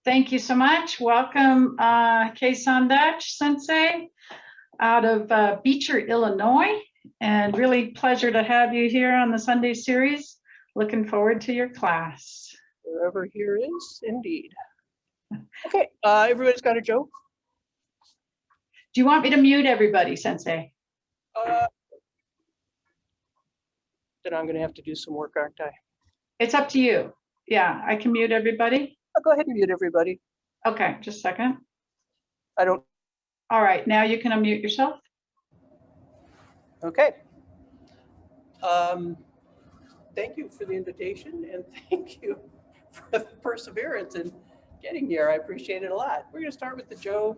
Thank you so much. Welcome, Sandacz Sensei out of Beecher, Illinois. And really pleasure to have you here on the Sunday series. Looking forward to your class. Wherever here is, indeed. Okay, everybody's got a joke? Do you want me to mute everybody, Sensei? Then I'm going to have to do some work, aren't I? It's up to you. Yeah, I can mute everybody. I'll go ahead and mute everybody. Okay, just a second. I don't. All right, now you can unmute yourself. Okay. Thank you for the invitation and thank you for the perseverance in getting here. I appreciate it a lot. We're going to start with the Joe.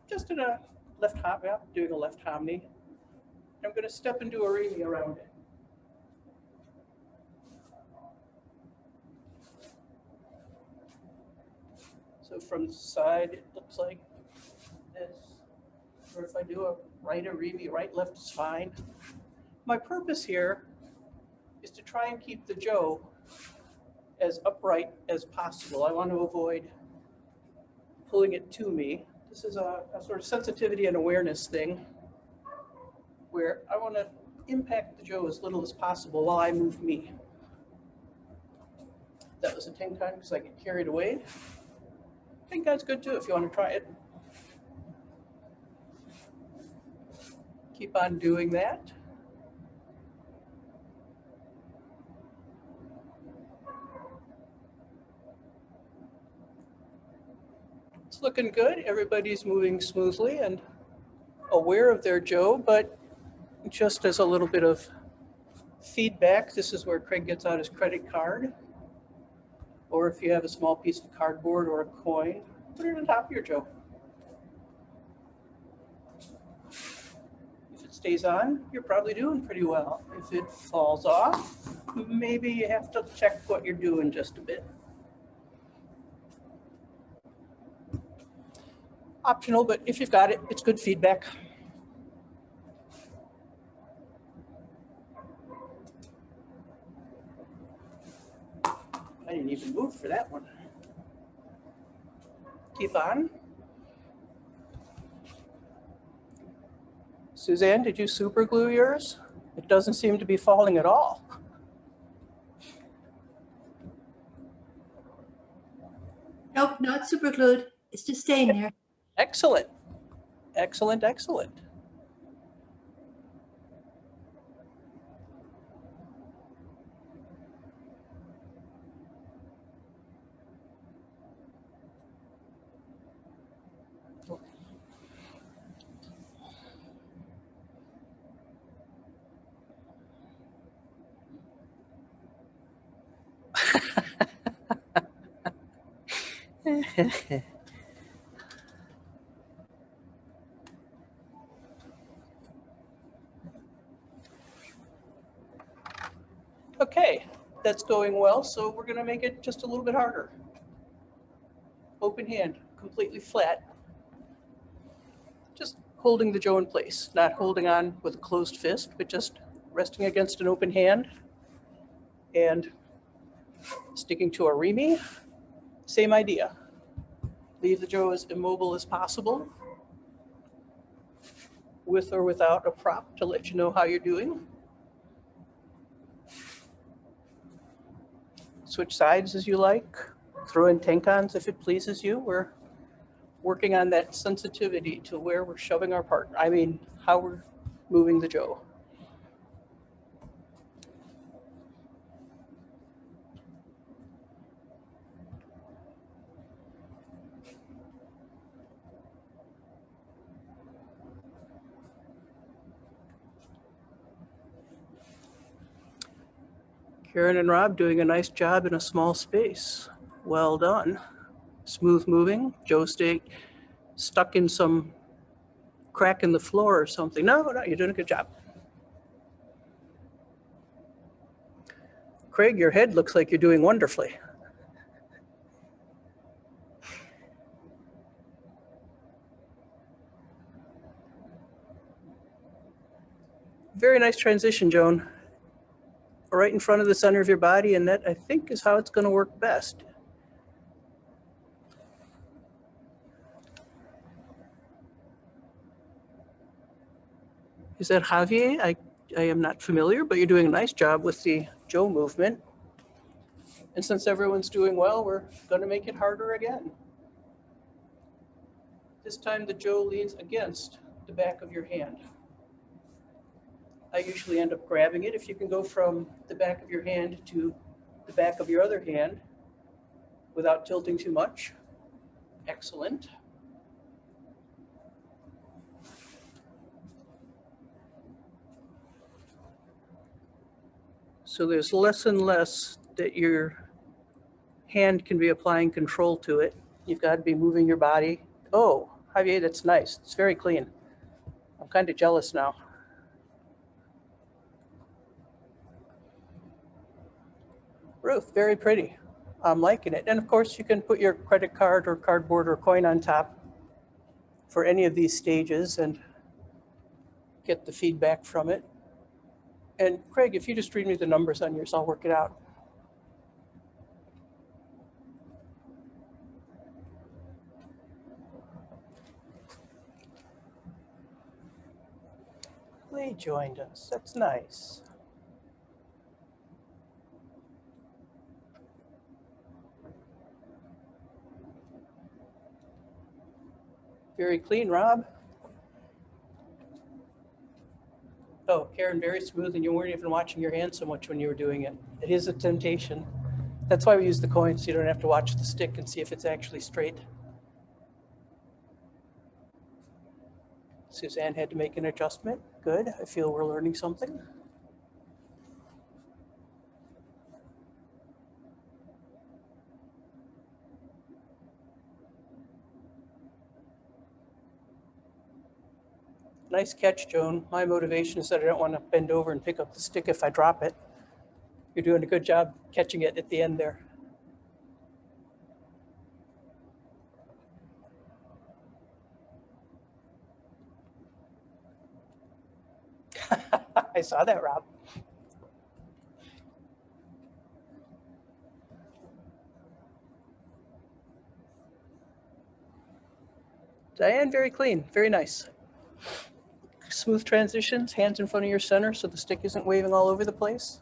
Just in a left hominy, doing a left hominy. I'm going to step into a rimi around it. So from the side, it looks like this. Or if I do a right rimi, right, left is fine. My purpose here is to try and keep the Joe as upright as possible. I want to avoid pulling it to me. This is a sort of sensitivity and awareness thing where I want to impact the Joe as little as possible while I move me. That was a Tenkan because I get carried away. Tenkan's good too if you want to try it. Keep on doing that. It's looking good. Everybody's moving smoothly and aware of their Joe, but just as a little bit of feedback, this is where Craig gets out his credit card. Or if you have a small piece of cardboard or a coin, put it on top of your Joe. If it stays on, you're probably doing pretty well. If it falls off, maybe you have to check what you're doing just a bit. Optional, but if you've got it, it's good feedback. I didn't even move for that one. Keep on. Suzanne, did you super glue yours? It doesn't seem to be falling at all. Nope, not super glued. It's just staying there. Excellent. Excellent, excellent. Okay, that's going well, so we're going to make it just a little bit harder. Open hand, completely flat. Just holding the Joe in place, not holding on with a closed fist, but just resting against an open hand and sticking to a rimi. Same idea. Leave the Joe as immobile as possible, with or without a prop to let you know how you're doing. Switch sides as you like. Throw in tenkans if it pleases you. We're working on that sensitivity to where we're shoving our partner. I mean, how we're moving the Joe. Karen and Rob doing a nice job in a small space. Well done. Smooth moving. Joe staying stuck in some crack in the floor or something. No, you're doing a good job. Craig, your head looks like you're doing wonderfully. Very nice transition, Joan. Right in front of the center of your body, and that I think is how it's going to work best. Is that Javier? I am not familiar, but you're doing a nice job with the Joe movement. And since everyone's doing well, we're going to make it harder again. This time the Joe leans against the back of your hand. I usually end up grabbing it. If you can go from the back of your hand to the back of your other hand without tilting too much. Excellent. So there's less and less that your hand can be applying control to it. You've got to be moving your body. Oh, Javier, that's nice. It's very clean. I'm kind of jealous now. Ruth, very pretty. I'm liking it. And of course, you can put your credit card or cardboard or coin on top for any of these stages and get the feedback from it. And Craig, if you just read me the numbers on yours, I'll work it out. Lee joined us. That's nice. Very clean, Rob. Oh, Karen, very smooth, and you weren't even watching your hand so much when you were doing it. It is a temptation. That's why we use the coin, so you don't have to watch the stick and see if it's actually straight. Suzanne had to make an adjustment. Good. I feel we're learning something. Nice catch, Joan. My motivation is that I don't want to bend over and pick up the stick if I drop it. You're doing a good job catching it at the end there. I saw that, Rob. Diane, very clean, very nice. Smooth transitions, hands in front of your center so the stick isn't waving all over the place.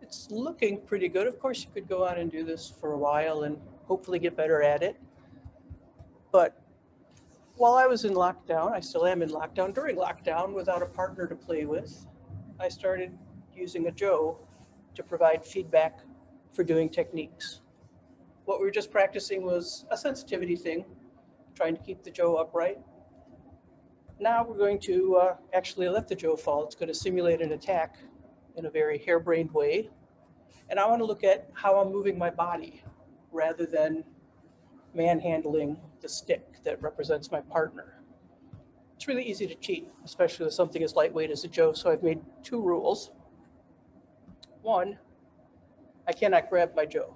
It's looking pretty good. Of course, you could go on and do this for a while and hopefully get better at it. But while I was in lockdown, I still am in lockdown, during lockdown, without a partner to play with, I started using a Joe to provide feedback for doing techniques. What we were just practicing was a sensitivity thing, trying to keep the Joe upright. Now we're going to actually let the Joe fall. It's going to simulate an attack in a very harebrained way. And I want to look at how I'm moving my body rather than manhandling the stick that represents my partner. It's really easy to cheat, especially with something as lightweight as a Joe. So I've made two rules. One, I cannot grab my Joe.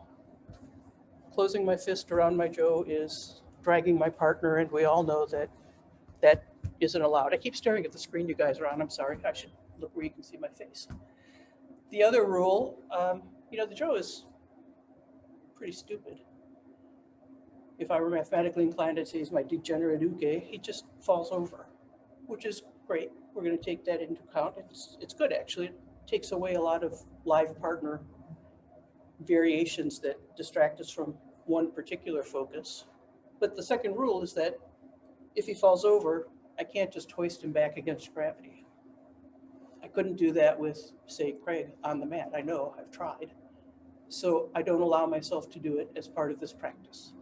Closing my fist around my Joe is dragging my partner, and we all know that that isn't allowed. I keep staring at the screen you guys are on. I'm sorry. I should look where you can see my face. The other rule, the Joe is pretty stupid. If I were mathematically inclined, I'd say he's my degenerate uke. He just falls over, which is great. We're going to take that into account. It's good, actually. It takes away a lot of live partner variations that distract us from one particular focus. But the second rule is that if he falls over, I can't just hoist him back against gravity. I couldn't do that with, say, Craig on the mat. I know, I've tried. So I don't allow myself to do it as part of this practice.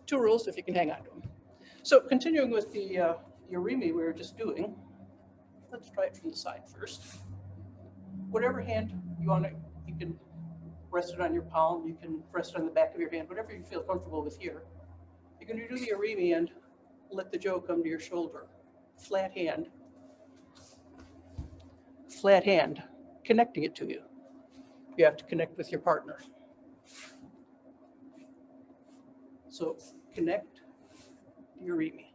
Two rules if you can hang on to them. So continuing with the Yorimi we were just doing, Let's try it from the side first. Whatever hand you want to, you can rest it on your palm, you can rest it on the back of your hand, whatever you feel comfortable with here. You're going to do the arimi and let the jo come to your shoulder. Flat hand, connecting it to you. You have to connect with your partner. So connect your arimi.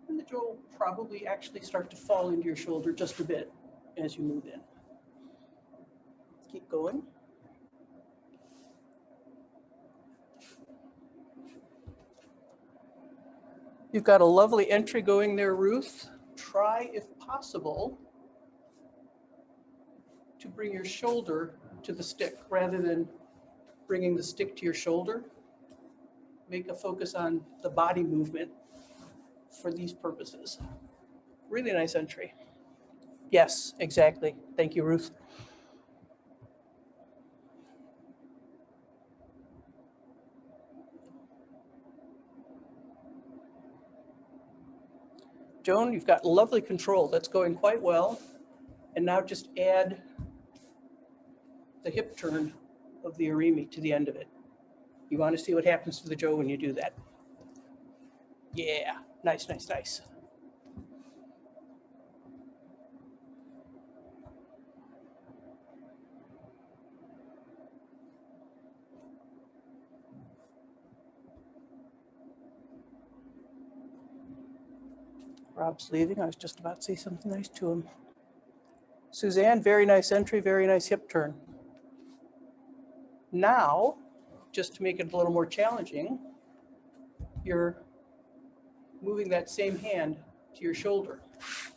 And the jo will probably actually start to fall into your shoulder just a bit as you move in. Keep going. You've got a lovely entry going there, Ruth. Try, if possible, to bring your shoulder to the stick rather than bringing the stick to your shoulder. Make a focus on the body movement for these purposes. Really nice entry. Yes, exactly. Thank you, Ruth. Joan, you've got lovely control. That's going quite well. And now just add the hip turn of the arimi to the end of it. You want to see what happens to the jo when you do that. Yeah, nice, nice, nice. Rob's leaving. I was just about to say something nice to him. Suzanne, very nice entry, very nice hip turn. Now, just to make it a little more challenging, you're moving that same hand to your shoulder.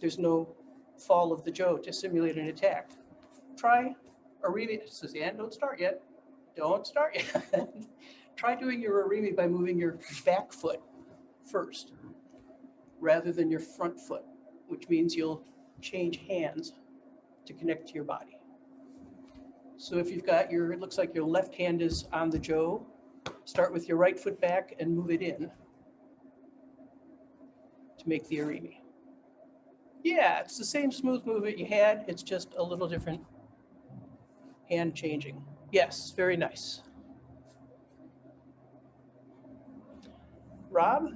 There's no fall of the jo to simulate an attack. Try arimi. Suzanne, don't start yet. Don't start yet. Try doing your arimi by moving your back foot first rather than your front foot, which means you'll change hands to connect to your body. So if you've got your, it looks like your left hand is on the jo, start with your right foot back and move it in to make the arimi. Yeah, it's the same smooth movement you had, it's just a little different hand changing. Yes, very nice. Rob,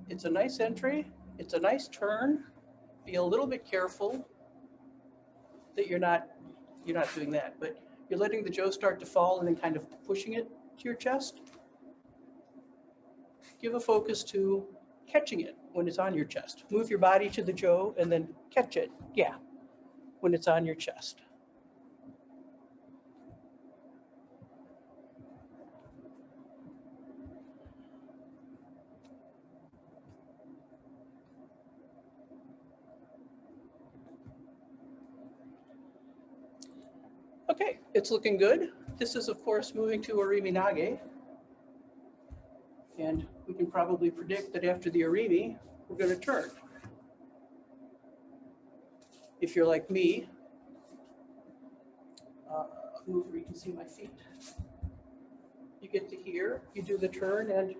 it's a nice entry, it's a nice turn. Be a little bit careful that you're not doing that, but you're letting the jo start to fall and then kind of pushing it to your chest. Give a focus to catching it when it's on your chest. Move your body to the jo and then catch it, yeah, when it's on your chest. Okay, it's looking good. This is, of course, moving to arimi nage. And we can probably predict that after the arimi, we're going to turn. If you're like me, move where you can see my feet. You get to here, you do the turn, and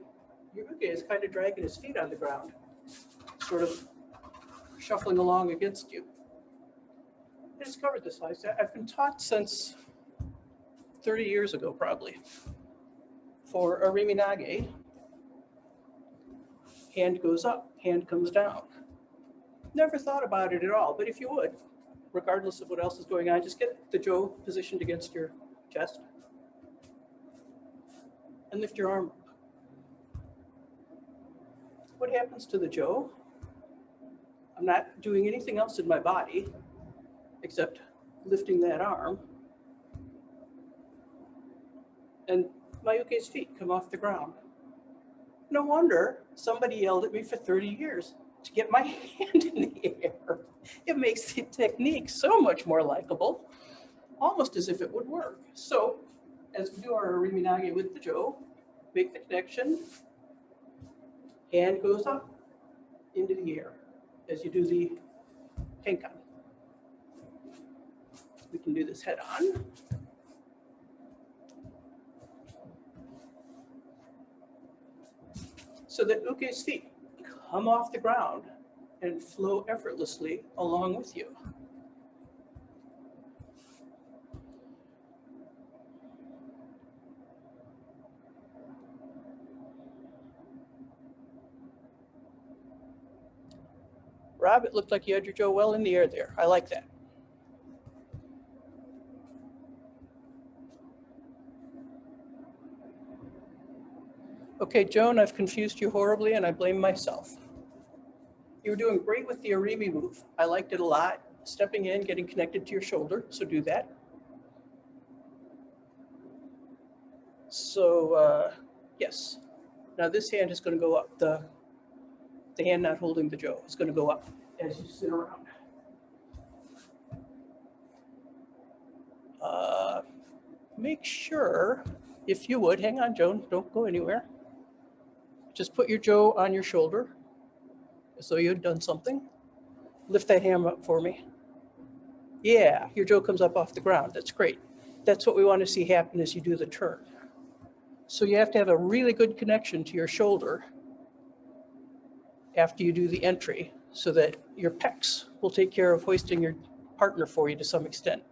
your uke is kind of dragging his feet on the ground, sort of shuffling along against you. I discovered this. I've been taught since 30 years ago, probably, for arimi nage. Hand goes up, hand comes down. Never thought about it at all, but if you would, regardless of what else is going on, just get the jo positioned against your chest and lift your arm up. What happens to the jo? I'm not doing anything else in my body except lifting that arm, and my uke's feet come off the ground. No wonder somebody yelled at me for 30 years to get my hand in the air. It makes the technique so much more likable, almost as if it would work. So as we do our arimi nage with the jo, make the connection, hand goes up into the air. as you do the kenkan. We can do this head on. So that Uke's feet come off the ground and flow effortlessly along with you. Rob, it looked like you had your Joe well in the air there. I like that. Okay, Joan, I've confused you horribly and I blame myself. You were doing great with the Arimi move. I liked it a lot. Stepping in, getting connected to your shoulder, so do that. So, yes. Now this hand is going to go up. The hand not holding the Joe is going to go up as you sit around. Make sure, if you would, hang on, Joan, don't go anywhere. Just put your Joe on your shoulder as though you had done something. Lift that hand up for me. Yeah, your Joe comes up off the ground. That's great. That's what we want to see happen as you do the turn. So you have to have a really good connection to your shoulder after you do the entry so that your pecs will take care of hoisting your partner for you to some extent.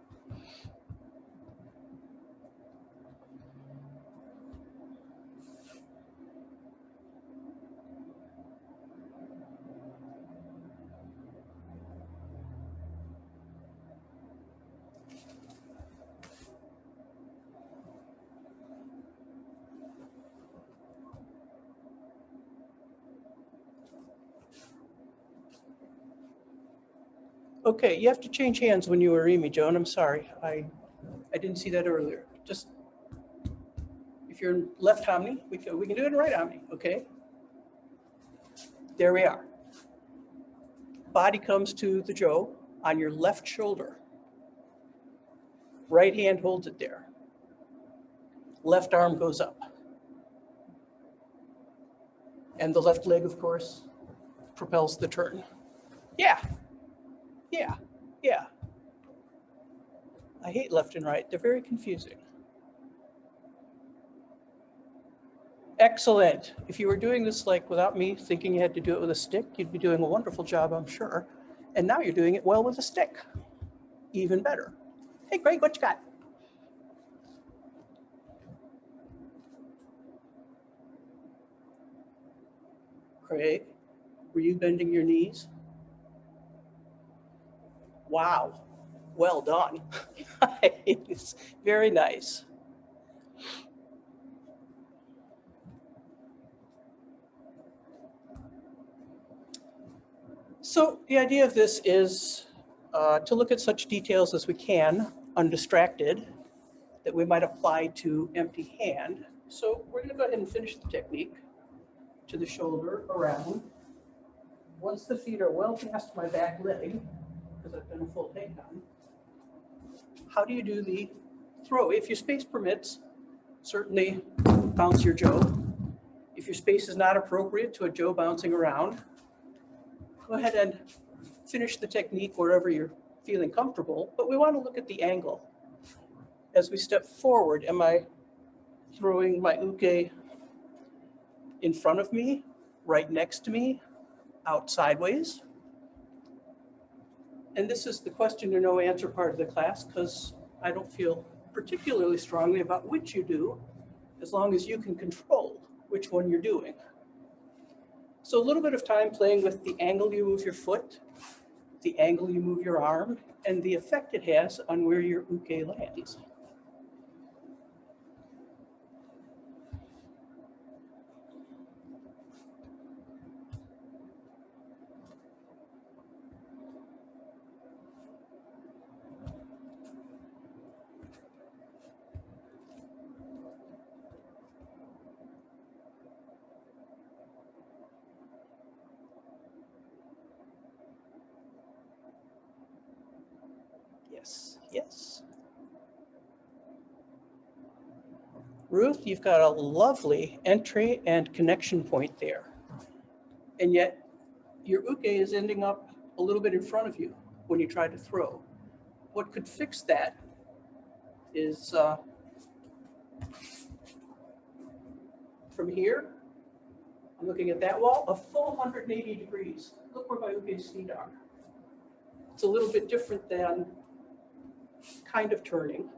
Okay, you have to change hands when you Arimi, Joan. I'm sorry. I didn't see that earlier. Just, if you're in left hominy, we can do it in right hominy, okay? There we are. Body comes to the Joe on your left shoulder. Right hand holds it there. Left arm goes up. And the left leg, of course, propels the turn. Yeah. Yeah, yeah. I hate left and right. They're very confusing. Excellent. If you were doing this like without me thinking you had to do it with a stick, you'd be doing a wonderful job, I'm sure. And now you're doing it well with a stick. Even better. Hey, Greg, what you got? Craig, were you bending your knees? Wow, well done. Nice. Very nice. So the idea of this is to look at such details as we can, undistracted, that we might apply to empty hand. So we're going to go ahead and finish the technique to the shoulder around. Once the feet are well past my back leg, because I've done a full takedown, how do you do the throw? If your space permits, certainly bounce your Joe. If your space is not appropriate to a Joe bouncing around, go ahead and finish the technique wherever you're feeling comfortable, but we want to look at the angle. As we step forward, am I throwing my uke in front of me, right next to me, out sideways? And this is the question or no answer part of the class, because I don't feel particularly strongly about which you do, as long as you can control which one you're doing. So a little bit of time playing with the angle you move your foot, the angle you move your arm, and the effect it has on where your uke lands. Yes, yes. Ruth, you've got a lovely entry and connection point there. And yet your uke is ending up a little bit in front of you when you try to throw. What could fix that is from here, I'm looking at that wall, a full 180 degrees. Look where my uke's feet are. It's a little bit different than kind of turning.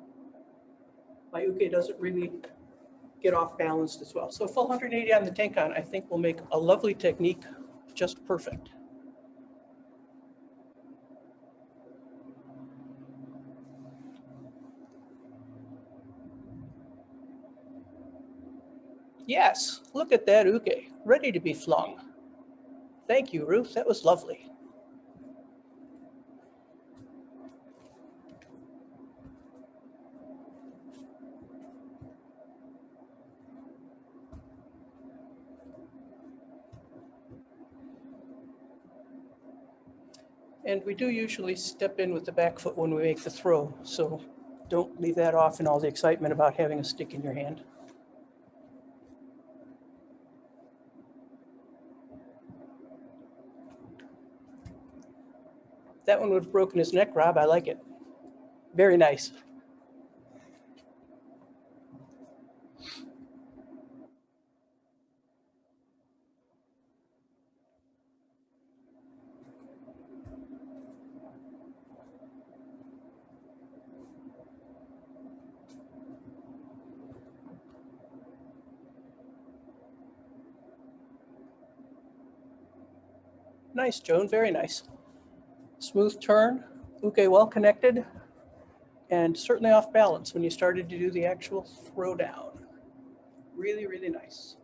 My uke doesn't really get off balanced as well. So a full 180 on the tenkan, I think, will make a lovely technique just perfect. Yes, look at that uke, ready to be flung. Thank you, Ruth, that was lovely. And we do usually step in with the back foot when we make the throw, so don't leave that off in all the excitement about having a stick in your hand. That one would have broken his neck, Rob. I like it. Very nice. Nice, Joan, very nice. Smooth turn, uke well connected, and certainly off balance when you started to do the actual throw down. Really, really nice.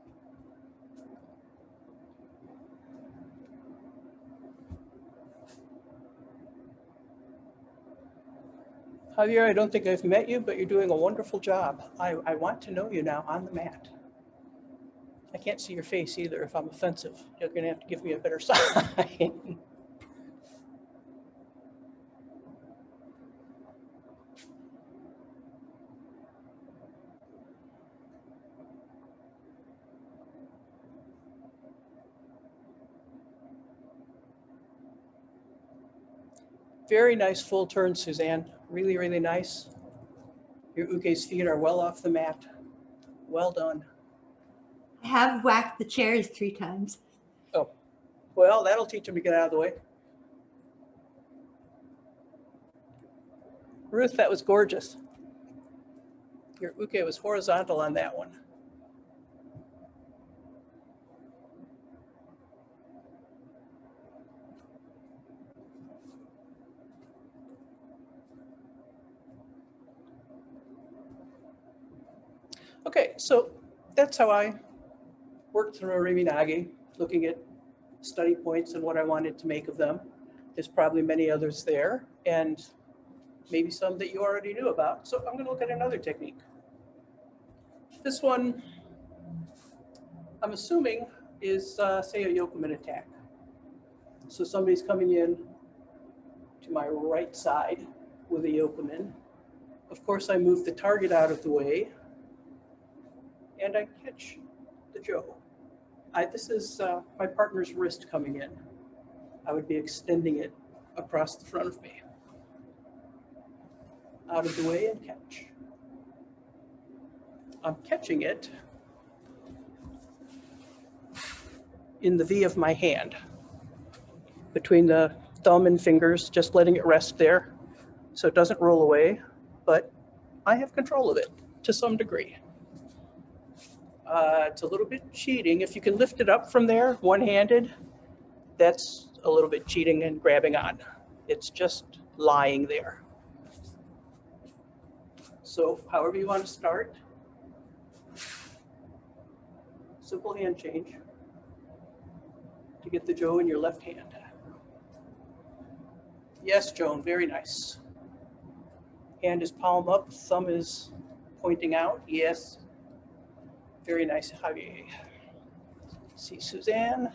Javier, I don't think I've met you, but you're doing a wonderful job. I want to know you now on the mat. I can't see your face either if I'm offensive. You're gonna have to give me a better sign. Very nice full turn, Suzanne. Really, really nice. Your uke's feet are well off the mat. Well done. I have whacked the chairs 3 times. Oh, well, that'll teach him to get out of the way. Ruth, that was gorgeous. Your uke was horizontal on that one. Okay, so that's how I worked through a Riminage, looking at study points and what I wanted to make of them. There's probably many others there, and maybe some that you already knew about. So I'm going to look at another technique. This one, I'm assuming, is, say, a yokomen attack. So somebody's coming in to my right side with a yokomen. Of course, I move the target out of the way, and I catch the jo. This is my partner's wrist coming in. I would be extending it across the front of me. Out of the way and catch. I'm catching it in the V of my hand, between the thumb and fingers, just letting it rest there so it doesn't roll away, but I have control of it to some degree. It's a little bit cheating. If you can lift it up from there one-handed, that's a little bit cheating and grabbing on. It's just lying there. So however you want to start, simple hand change to get the jo in your left hand. Yes, Joan, very nice. Hand is palm up, thumb is pointing out. Yes. Very nice, Javier. See Suzanne.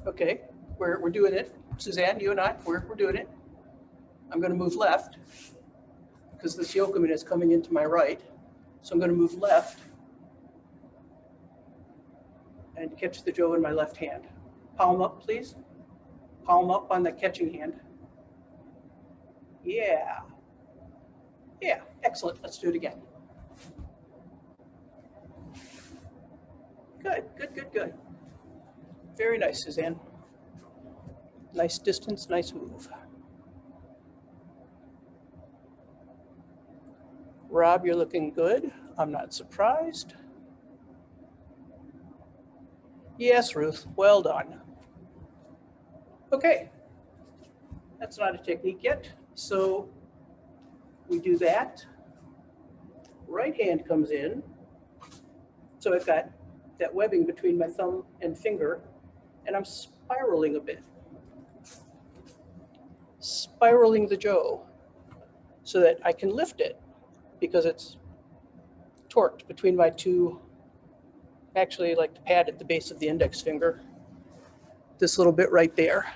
Okay, we're doing it. Suzanne, you and I, we're doing it. I'm going to move left. because this yokomen is coming into my right. So I'm going to move left and catch the jo in my left hand. Palm up, please. Palm up on the catching hand. Yeah. Yeah, excellent. Let's do it again. Good, good, good, good. Very nice, Suzanne. Nice distance, nice move. Rob, you're looking good. I'm not surprised. Yes, Ruth, well done. Okay, that's not a technique yet. So we do that. Right hand comes in. So I've got that webbing between my thumb and finger, and I'm spiraling a bit. Spiraling the jo so that I can lift it because it's torqued between my two, actually like the pad at the base of the index finger, this little bit right there.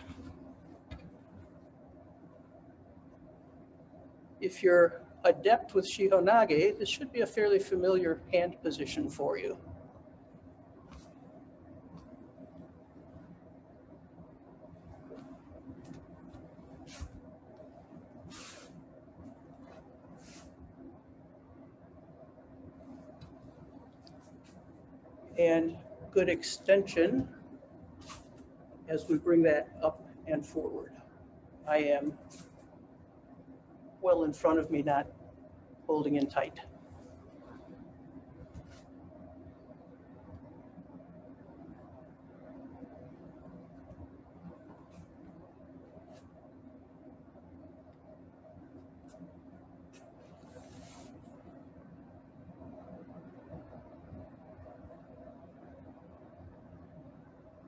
If you're adept with Shihonage, this should be a fairly familiar hand position for you. And good extension as we bring that up and forward. I am well in front of me, not holding in tight.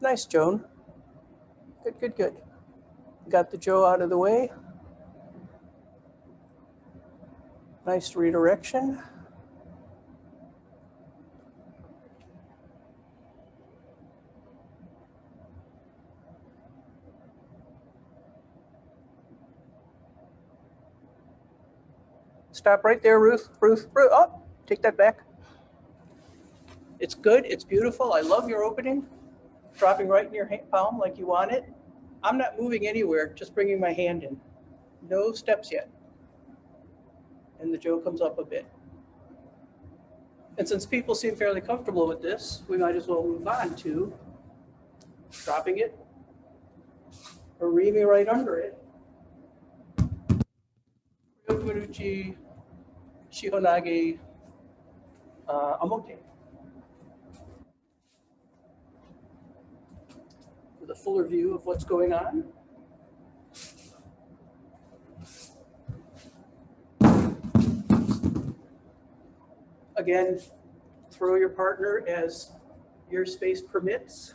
Nice, Joan. Good, good, good. Got the jo out of the way. Nice redirection. Stop right there, Ruth. Ruth, oh, take that back. It's good, it's beautiful. I love your opening. Dropping right in your palm like you want it. I'm not moving anywhere, just bringing my hand in. No steps yet. And the jo comes up a bit. And since people seem fairly comfortable with this, we might as well move on to dropping it or reaming right under it. Ryokumaruchi Shihonage Amote. With a fuller view of what's going on. Again, throw your partner as your space permits.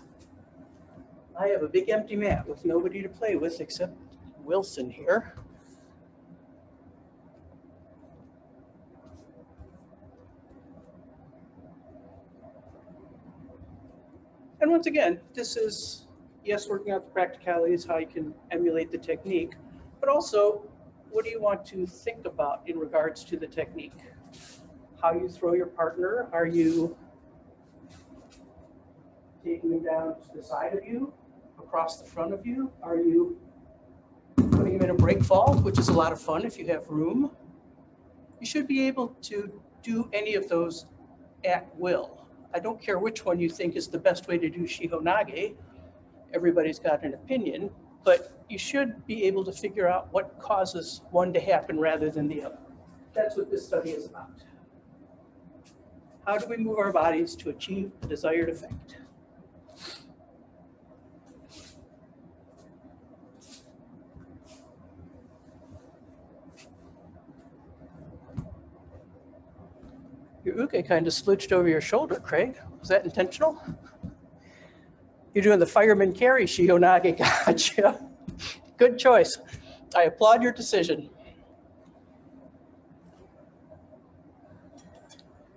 I have a big empty mat with nobody to play with except Wilson here. And once again, this is, yes, working out the practicalities, how you can emulate the technique, but also, what do you want to think about in regards to the technique? How you throw your partner? Are you taking them down to the side of you, across the front of you? Are you putting them in a break fall, which is a lot of fun if you have room? You should be able to do any of those at will. I don't care which one you think is the best way to do Shihonage. Everybody's got an opinion, but you should be able to figure out what causes one to happen rather than the other. That's what this study is about. How do we move our bodies to achieve the desired effect? Your uke kind of slooched over your shoulder, Craig. Was that intentional? You're doing the fireman carry Shihonage, gotcha. Good choice. I applaud your decision.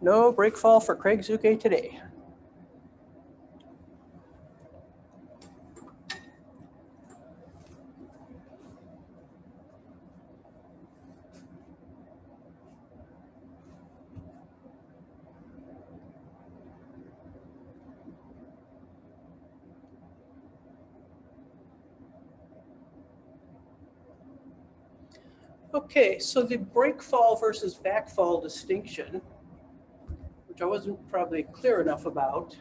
No break fall for Craig's uke today. Okay, so the break fall versus back fall distinction, which I wasn't probably clear enough about.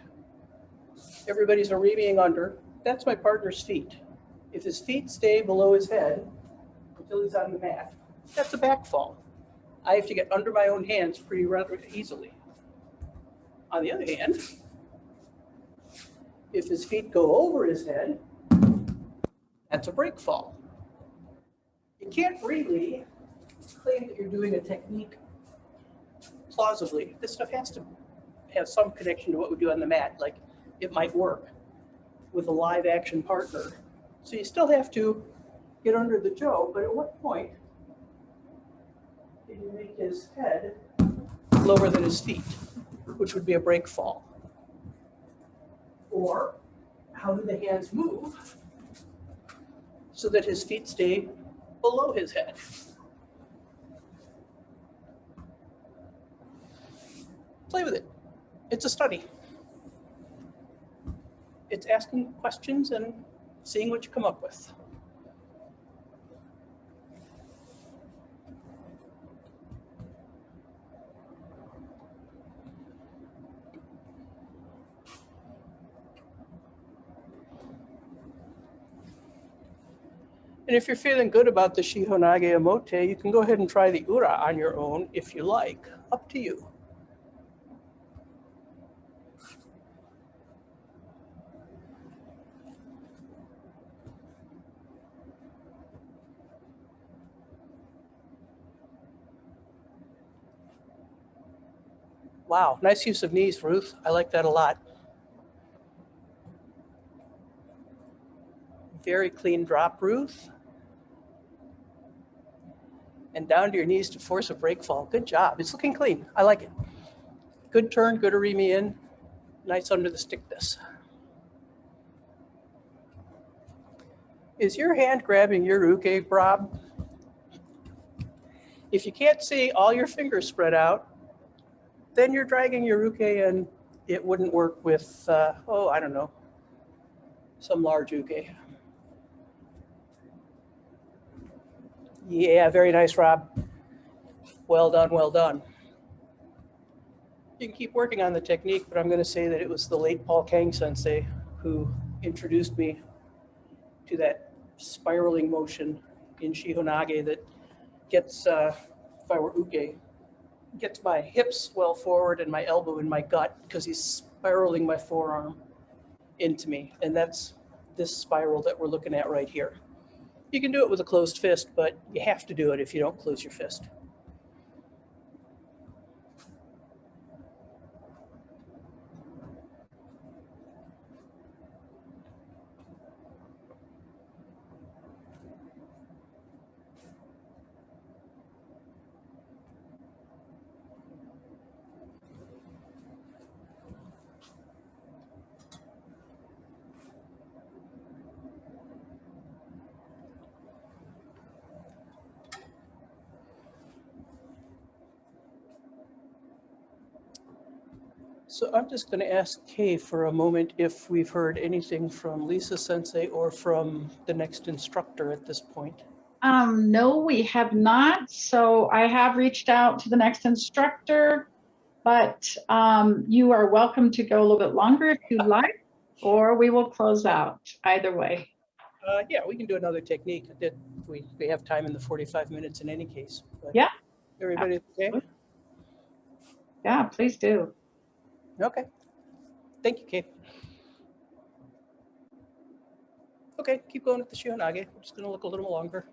Everybody's reaming under. That's my partner's feet. If his feet stay below his head until he's on the mat, that's a back fall. I have to get under my own hands pretty rather easily. On the other hand, if his feet go over his head, that's a break fall. You can't really claim that you're doing a technique plausibly. This stuff has to have some connection to what we do on the mat, like it might work with a live action partner. So you still have to get under the Joe, but at what point can you make his head lower than his feet, which would be a break fall? Or how do the hands move so that his feet stay below his head? Play with it. It's a study. It's asking questions and seeing what you come up with. And if you're feeling good about the Shihonage Emote, you can go ahead and try the Ura on your own if you like. Up to you. Wow, nice use of knees, Ruth. I like that a lot. Very clean drop, Ruth. And down to your knees to force a break fall. Good job. It's looking clean. I like it. Good turn, good arimi in. Nice under the stickness. Is your hand grabbing your uke, Rob? If you can't see all your fingers spread out, then you're dragging your uke and it wouldn't work with, I don't know, some large uke. Yeah, very nice, Rob. Well done, well done. You can keep working on the technique, but I'm going to say that it was the late Paul Kang sensei who introduced me to that spiraling motion in Shihonage that gets, if I were uke, gets my hips well forward and my elbow in my gut because he's spiraling my forearm into me. And that's this spiral that we're looking at right here. You can do it with a closed fist, but you have to do it if you don't close your fist. So I'm just going to ask Kay for a moment if we've heard anything from Lisa Sensei or from the next instructor at this point. No, we have not. So I have reached out to the next instructor, but you are welcome to go a little bit longer if you like, or we will close out either way. Yeah, we can do another technique. We have time in the 45 minutes in any case. But Yeah. Everybody okay? Yeah, please do. Okay. Thank you, Kay. Okay, keep going with the Shihonage. We're just going to look a little longer.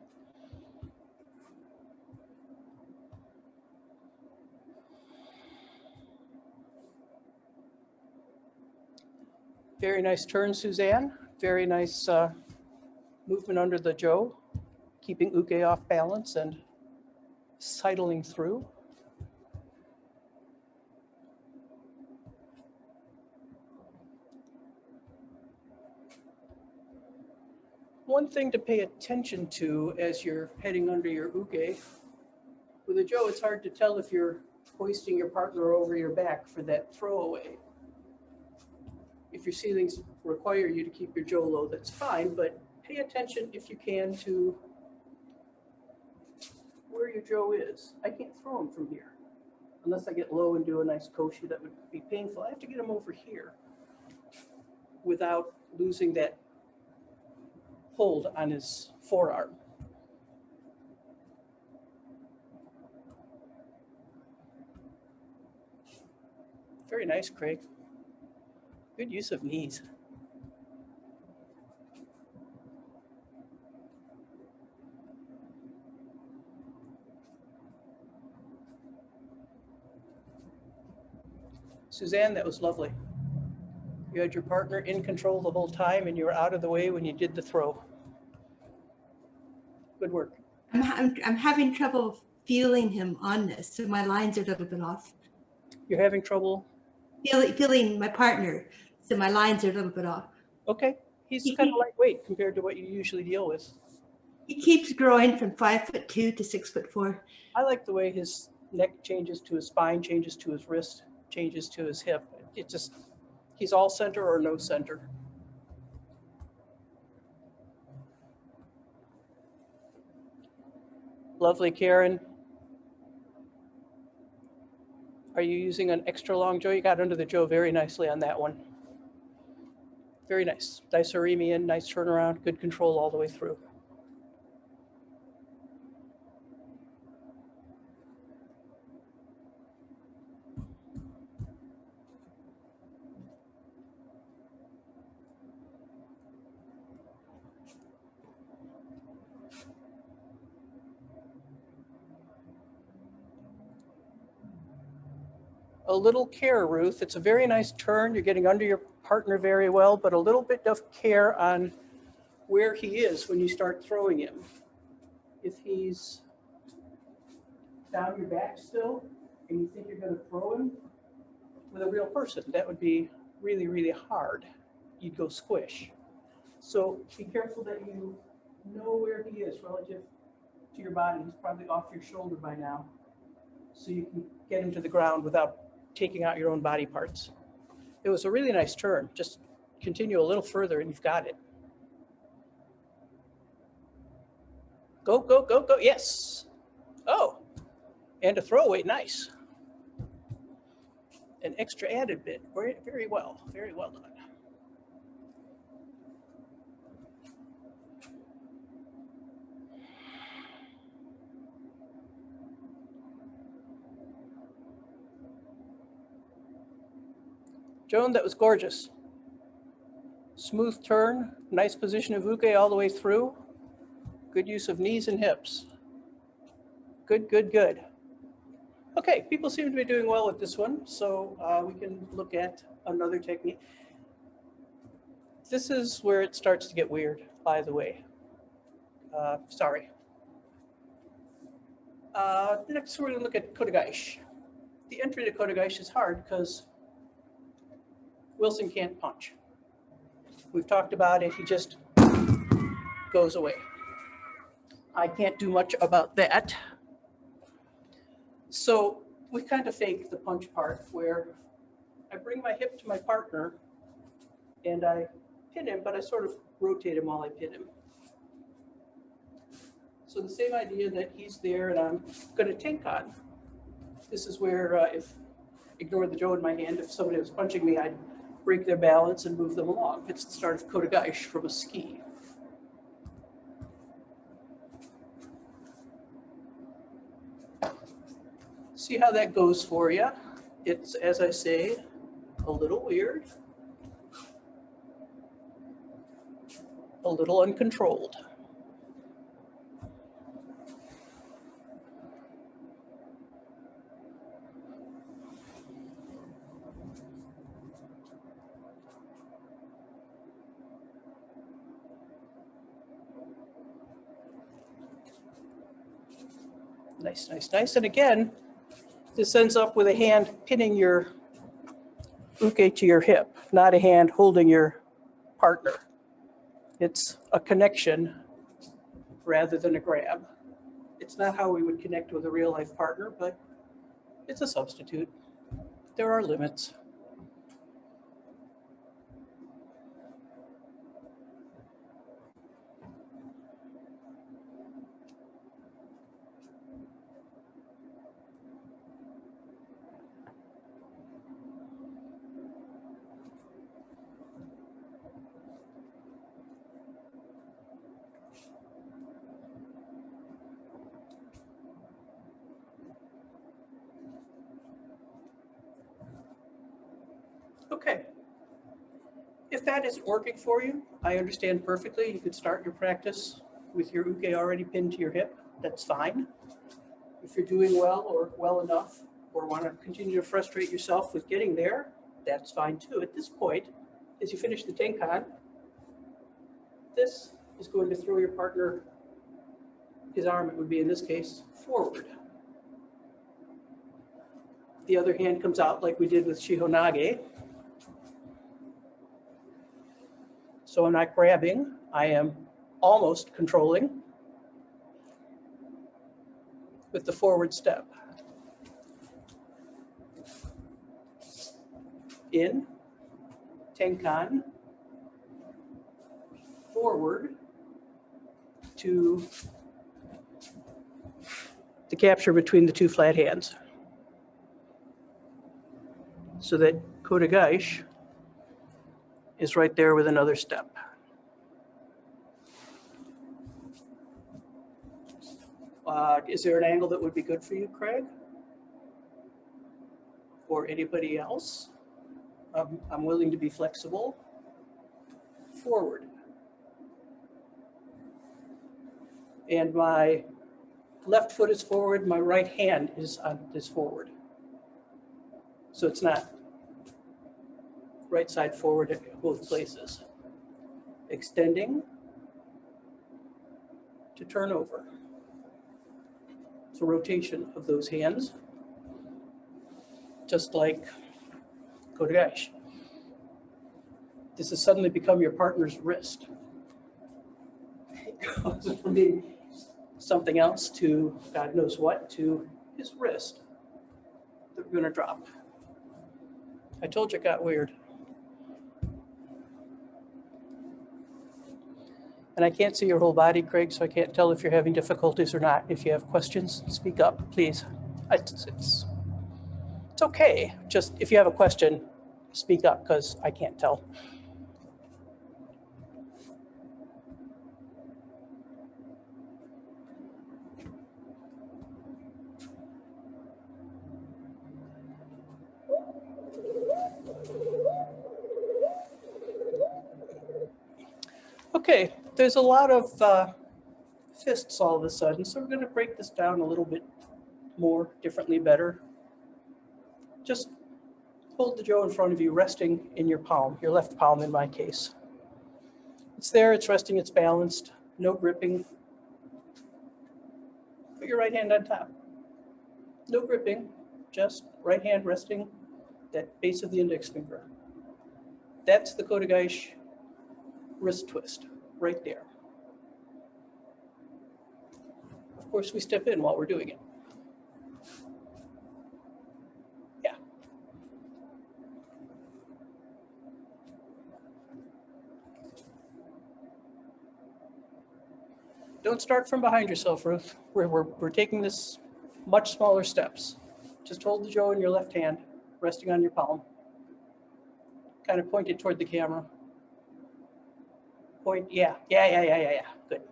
Very nice turn, Suzanne. Very nice movement under the Joe, keeping uke off balance and sidling through. One thing to pay attention to as you're heading under your uke, with a Joe, it's hard to tell if you're hoisting your partner over your back for that throwaway. If your ceilings require you to keep your Joe low, that's fine, but pay attention if you can to your Joe is. I can't throw him from here. Unless I get low and do a nice koshi, that would be painful. I have to get him over here without losing that hold on his forearm. Very nice, Craig. Good use of knees. Suzanne, that was lovely. You had your partner in control the whole time and you were out of the way when you did the throw. Good work. I'm having trouble feeling him on this, so my lines are a little bit off. You're having trouble? Feeling my partner, so my lines are a little bit off. Okay. He's kind of lightweight compared to what you usually deal with. He keeps growing from 5'2" to 6'4". I like the way his neck changes to his spine, changes to his wrist, changes to his hip. It just, he's all center or no center. Lovely, Karen. Are you using an extra long Joe? You got under the Joe very nicely on that one. Very nice. Nice harimi in, nice turnaround, good control all the way through. A little care, Ruth. It's a very nice turn. You're getting under your partner very well, but a little bit of care on where he is when you start throwing him. If he's down your back still and you think you're going to throw him with a real person, that would be really, really hard. You'd go squish. So be careful that you know where he is relative to your body. He's probably off your shoulder by now. So you can get him to the ground without taking out your own body parts. It was a really nice turn. Just continue a little further and you've got it. Go, go, go, go. Yes. Oh, and a throwaway. Nice. An extra added bit. Very, very well. Very well done. Joan, that was gorgeous. Smooth turn, nice position of uke all the way through. Good use of knees and hips. Good, good, good. Okay, people seem to be doing well with this one, so we can look at another technique. This is where it starts to get weird, by the way. Sorry. Next, we're going to look at Kodagaishi. The entry to Kodagaishi is hard because Wilson can't punch. We've talked about it, he just goes away. I can't do much about that. So we kind of fake the punch part where I bring my hip to my partner and I pin him, but I sort of rotate him while I pin him. So the same idea that he's there and I'm going to tenkan. This is where if ignore the Joe in my hand, if somebody was punching me, I'd break their balance and move them along. It's the start of Kodagaishi from a ski. See how that goes for you. It's, as I say, a little weird, a little uncontrolled. Nice, nice, nice. And again, this ends up with a hand pinning your uke to your hip, not a hand holding your partner. It's a connection rather than a grab. It's not how we would connect with a real life partner, but it's a substitute. There are limits. Okay. If that isn't working for you, I understand perfectly. You could start your practice with your uke already pinned to your hip. That's fine. If you're doing well or well enough, or want to continue to frustrate yourself with getting there, that's fine too. At this point, as you finish the tenkan, this is going to throw your partner, his arm, it would be in this case, forward. The other hand comes out like we did with Shihonage. So I'm not grabbing, I am almost controlling with the forward step. In, tenkan, forward to the capture between the two flat hands. So that kotegaeshi is right there with another step. Is there an angle that would be good for you, Craig? Or anybody else? I'm willing to be flexible. Forward. And my left foot is forward, my right hand is forward. So it's not right side forward at both places. Extending to turn over. It's a rotation of those hands, just like kotegaeshi. This has suddenly become your partner's wrist. It goes from being something else to God knows what to his wrist that we're going to drop. I told you it got weird. And I can't see your whole body, Craig, so I can't tell if you're having difficulties or not. If you have questions, speak up, please. It's okay. Just if you have a question, speak up, because I can't tell. Okay, there's a lot of fists all of a sudden, so we're going to break this down a little bit more, differently, better. Just hold the jo in front of you, resting in your palm, your left palm in my case. It's there, it's resting, it's balanced, no gripping. Put your right hand on top. No gripping, just right hand resting that base of the index finger. That's the kotegaeshi wrist twist, right there. Of course, we step in while we're doing it. Yeah. Don't start from behind yourself, Ruth. We're taking this much smaller steps. Just hold the jo in your left hand, resting on your palm. Kind of point it toward the camera. Point, yeah. Good.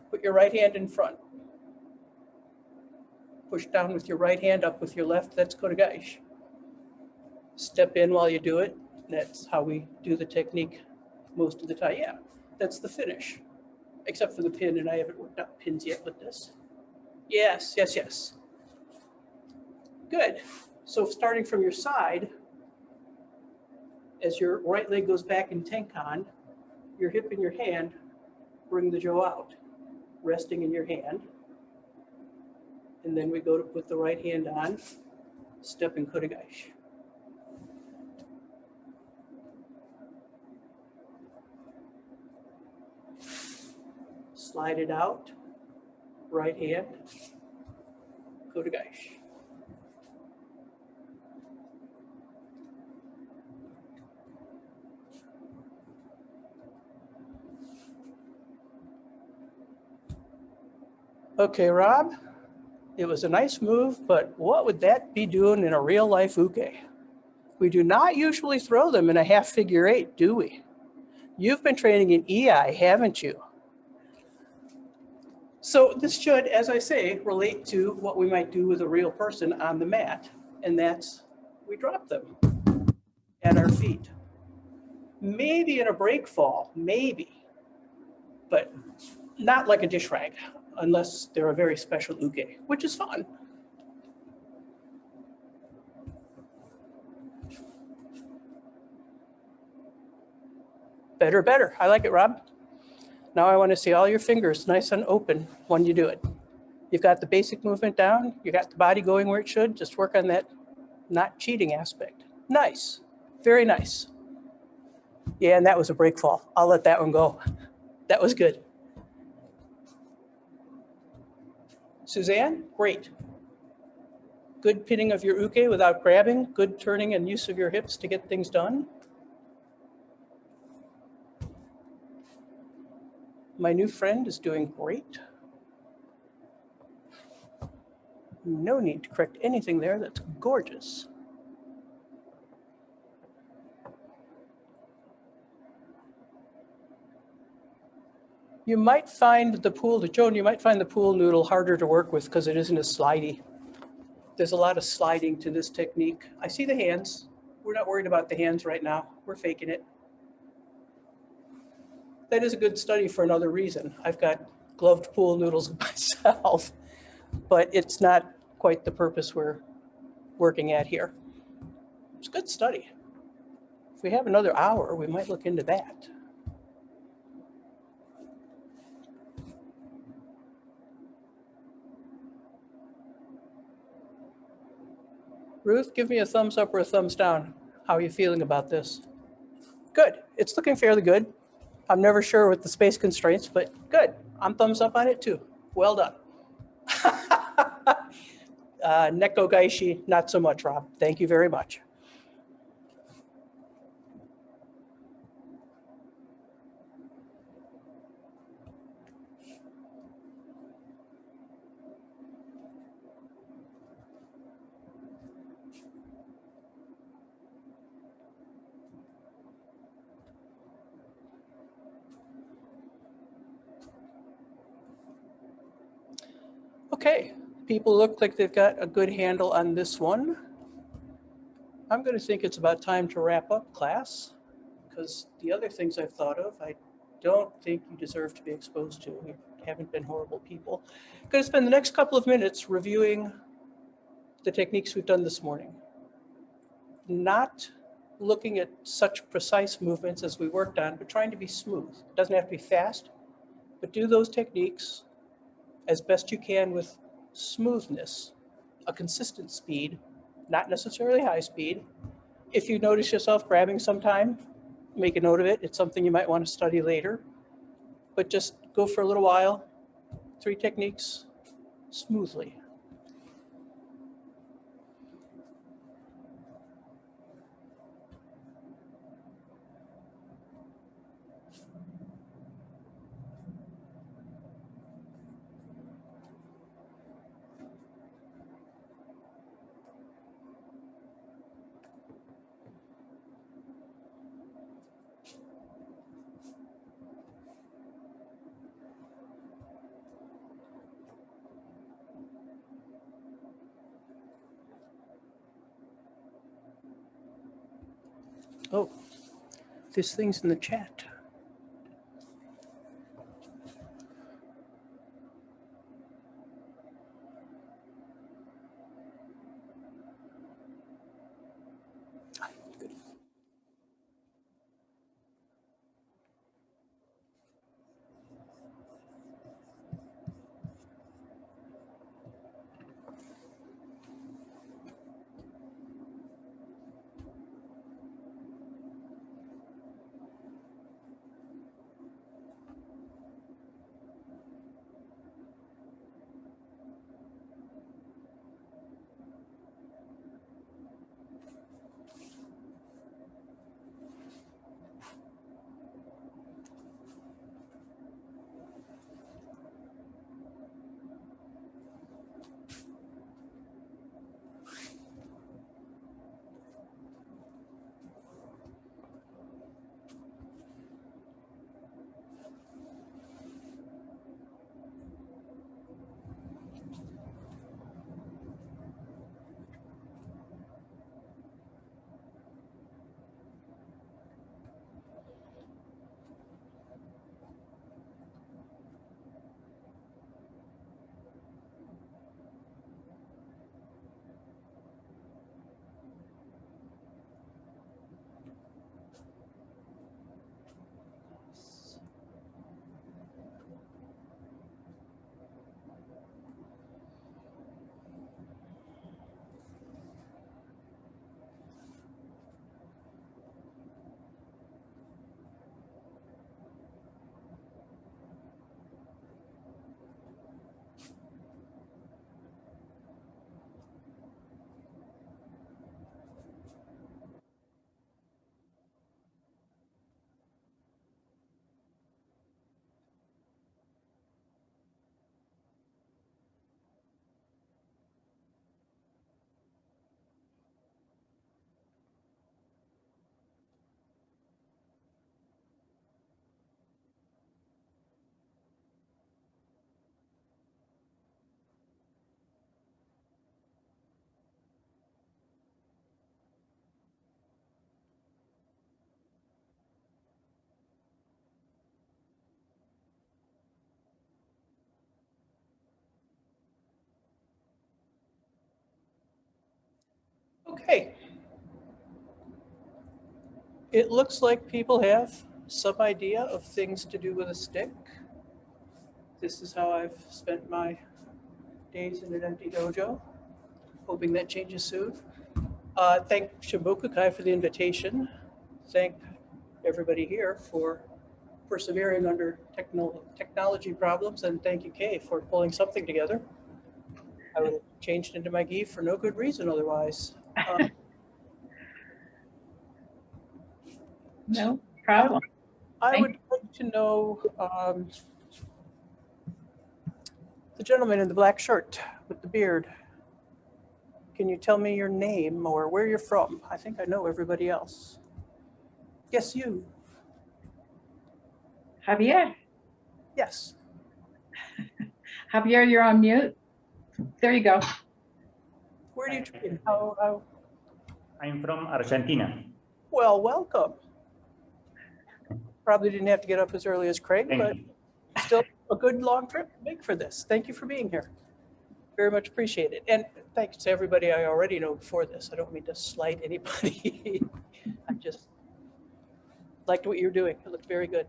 Put your right hand in front. Push down with your right hand, up with your left. That's kotegaeshi. Step in while you do it. That's how we do the technique most of the time. Yeah, that's the finish. Except for the pin, and I haven't worked out pins yet with this. Yes. Good. So starting from your side, as your right leg goes back in tenkan, your hip in your hand, bring the jo out, resting in your hand. And then we go to put the right hand on, step in kotegaeshi. Slide it out, right hand, kotegaeshi. Okay, Rob, it was a nice move, but what would that be doing in a real life uke? We do not usually throw them in a half figure eight, do we? You've been training in EI, haven't you? So this should, as I say, relate to what we might do with a real person on the mat, and that's we drop them at our feet. Maybe in a break fall, maybe, but not like a dish rag, unless they're a very special uke, which is fun. Better, better. I like it, Rob. Now I want to see all your fingers nice and open when you do it. You've got the basic movement down. You got the body going where it should. Just work on that not cheating aspect. Nice. Very nice. Yeah, and that was a break fall. I'll let that one go. That was good. Suzanne, great. Good pinning of your uke without grabbing. Good turning and use of your hips to get things done. My new friend is doing great. No need to correct anything there. That's gorgeous. You might find the pool, Joan, you might find the pool noodle harder to work with because it isn't as slidey. There's a lot of sliding to this technique. I see the hands. We're not worried about the hands right now. We're faking it. That is a good study for another reason. I've got gloved pool noodles myself, but it's not quite the purpose we're working at here. It's a good study. If we have another hour, we might look into that. Ruth, give me a thumbs up or a thumbs down. How are you feeling about this? Good. It's looking fairly good. I'm never sure with the space constraints, but good. I'm thumbs up on it too. Well done. Neko Gaishi, not so much, Rob. Thank you very much. Okay, people look like they've got a good handle on this one. I'm going to think it's about time to wrap up class, because the other things I've thought of, I don't think you deserve to be exposed to. You haven't been horrible people. I'm going to spend the next couple of minutes reviewing the techniques we've done this morning. Not looking at such precise movements as we worked on, but trying to be smooth. It doesn't have to be fast, but do those techniques as best you can with smoothness, a consistent speed, not necessarily high speed. If you notice yourself grabbing sometime, make a note of it. It's something you might want to study later, but just go for a little while, 3 techniques smoothly. Oh, this thing's in the chat. Okay. It looks like people have some idea of things to do with a stick. This is how I've spent my days in an empty dojo, hoping that changes soon. Thank Shimbokukai for the invitation. Thank everybody here for persevering under technology problems, and thank you, Kay, for pulling something together. I would have changed into my gi for no good reason otherwise. No problem. I would like to know the gentleman in the black shirt with the beard. Can you tell me your name or where you're from? I think I know everybody else. Yes, you. Javier. Yes. Javier, you're on mute. There you go. Where do you train? How? I'm from Argentina. Well, welcome. Probably didn't have to get up as early as Craig, Thank but you. still a good long trip to make for this. Thank you for being here. Very much appreciated. And thanks to everybody I already know before this. I don't mean to slight anybody. I just liked what you're doing. It looked very good.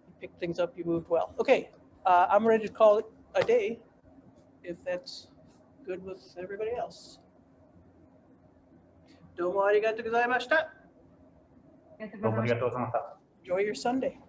You picked things up, you moved well. Okay, I'm ready to call it a day if that's good with everybody else. Domo arigatou gozaimashita. Domo arigatou gozaimasu. Enjoy your Sunday.